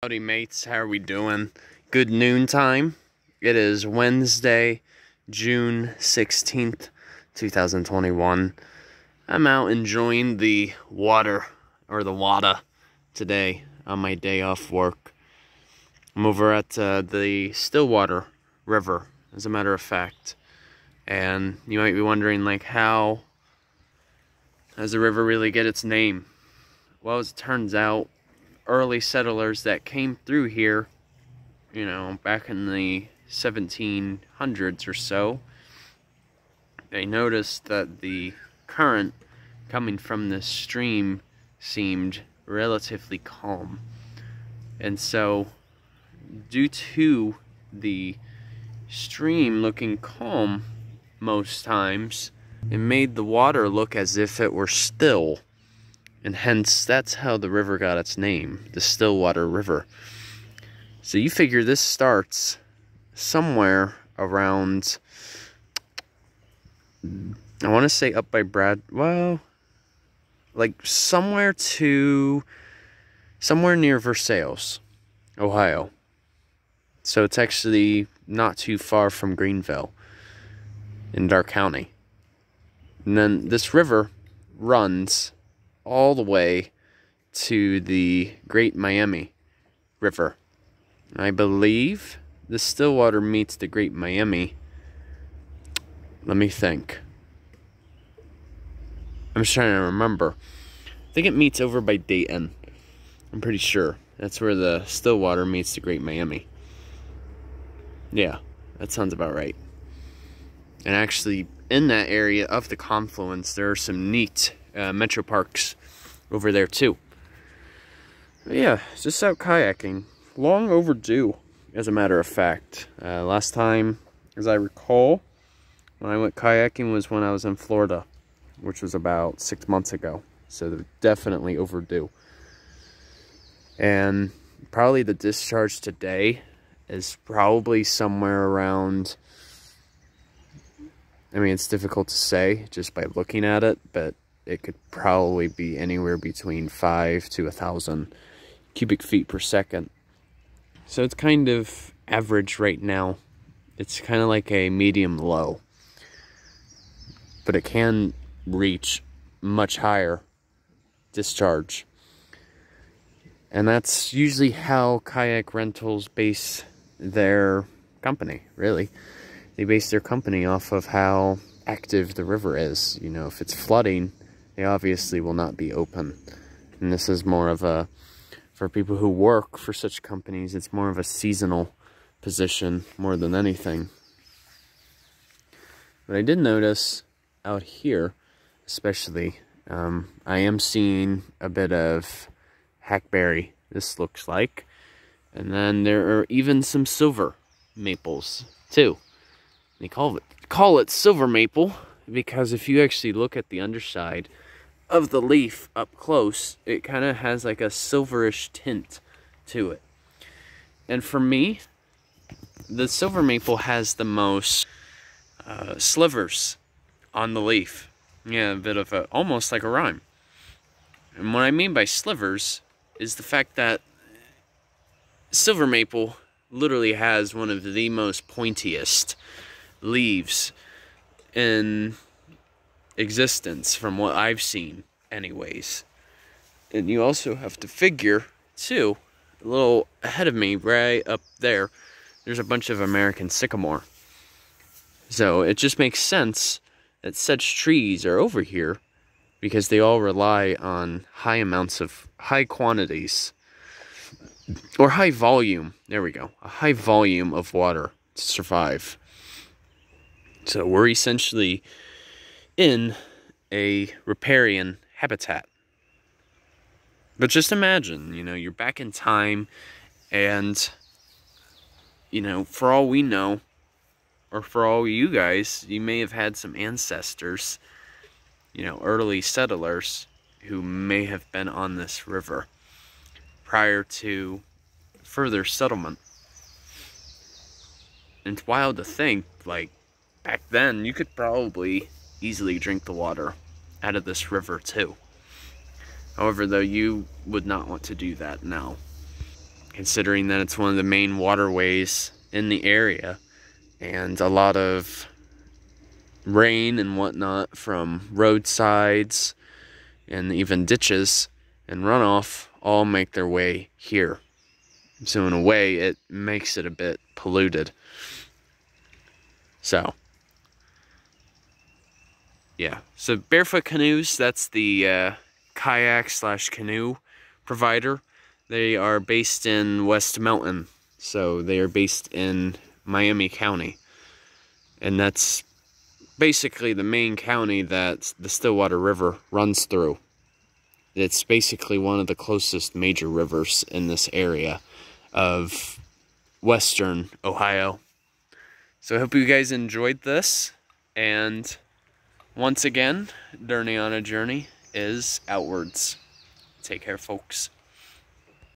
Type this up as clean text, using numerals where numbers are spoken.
Howdy mates, how are we doing? Good noontime. It is Wednesday, June 16th, 2021. I'm out enjoying the water, or the wada, today on my day off work. I'm over at the Stillwater River, as a matter of fact. And you might be wondering, like, how does the river really get its name? Well, as it turns out, early settlers that came through here, you know, back in the 1700s or so, they noticed that the current coming from this stream seemed relatively calm. And so, due to the stream looking calm most times, it made the water look as if it were still. And hence, that's how the river got its name, the Stillwater River. So you figure this starts somewhere around, I want to say up by like somewhere near Versailles, Ohio. So it's actually not too far from Greenville in Dark County. And then this river runs all the way to the Great Miami River. I believe the Stillwater meets the Great Miami. Let me think. I'm just trying to remember. I think it meets over by Dayton. I'm pretty sure. That's where the Stillwater meets the Great Miami. Yeah, that sounds about right. And actually, in that area of the confluence, there are some neat metro parks over there too. But yeah, just out kayaking. Long overdue, as a matter of fact. Last time, as I recall, when I went kayaking was when I was in Florida, which was about 6 months ago. So they're definitely overdue. And probably the discharge today is probably somewhere around, I mean, it's difficult to say just by looking at it, but it could probably be anywhere between 5 to 1,000 cubic feet per second. So it's kind of average right now. It's kind of like a medium low. But it can reach much higher discharge. And that's usually how kayak rentals base their company, really. They base their company off of how active the river is. You know, if it's flooding, they obviously will not be open. And this is more of a, for people who work for such companies, it's more of a seasonal position more than anything. But I did notice out here, especially, I am seeing a bit of hackberry, this looks like. And then there are even some silver maples, too. They call it silver maple because if you actually look at the underside of the leaf up close, it kind of has like a silverish tint to it. And for me, the silver maple has the most slivers on the leaf. Yeah, a bit of a, almost like a rhyme. And what I mean by slivers is the fact that silver maple literally has one of the most pointiest leaves in existence, from what I've seen anyways. And you also have to figure too, a little ahead of me, right up there's a bunch of American sycamore. So it just makes sense that such trees are over here because they all rely on high quantities or high volume, there we go, a high volume of water to survive. So we're essentially in a riparian habitat. But just imagine, you know, you're back in time and, you know, for all we know, or for all you guys, you may have had some ancestors, you know, early settlers who may have been on this river prior to further settlement. And it's wild to think, like, back then, you could probably easily drink the water out of this river too. However, though, you would not want to do that now. considering that it's one of the main waterways in the area, and a lot of rain and whatnot from roadsides and even ditches and runoff all make their way here. So in a way, it makes it a bit polluted. So, yeah. So Barefoot Canoes, that's the kayak/canoe provider. They are based in West Mountain. So they are based in Miami County. And that's basically the main county that the Stillwater River runs through. It's basically one of the closest major rivers in this area of western Ohio. So I hope you guys enjoyed this, and once again, journey on a journey is outwards. Take care, folks.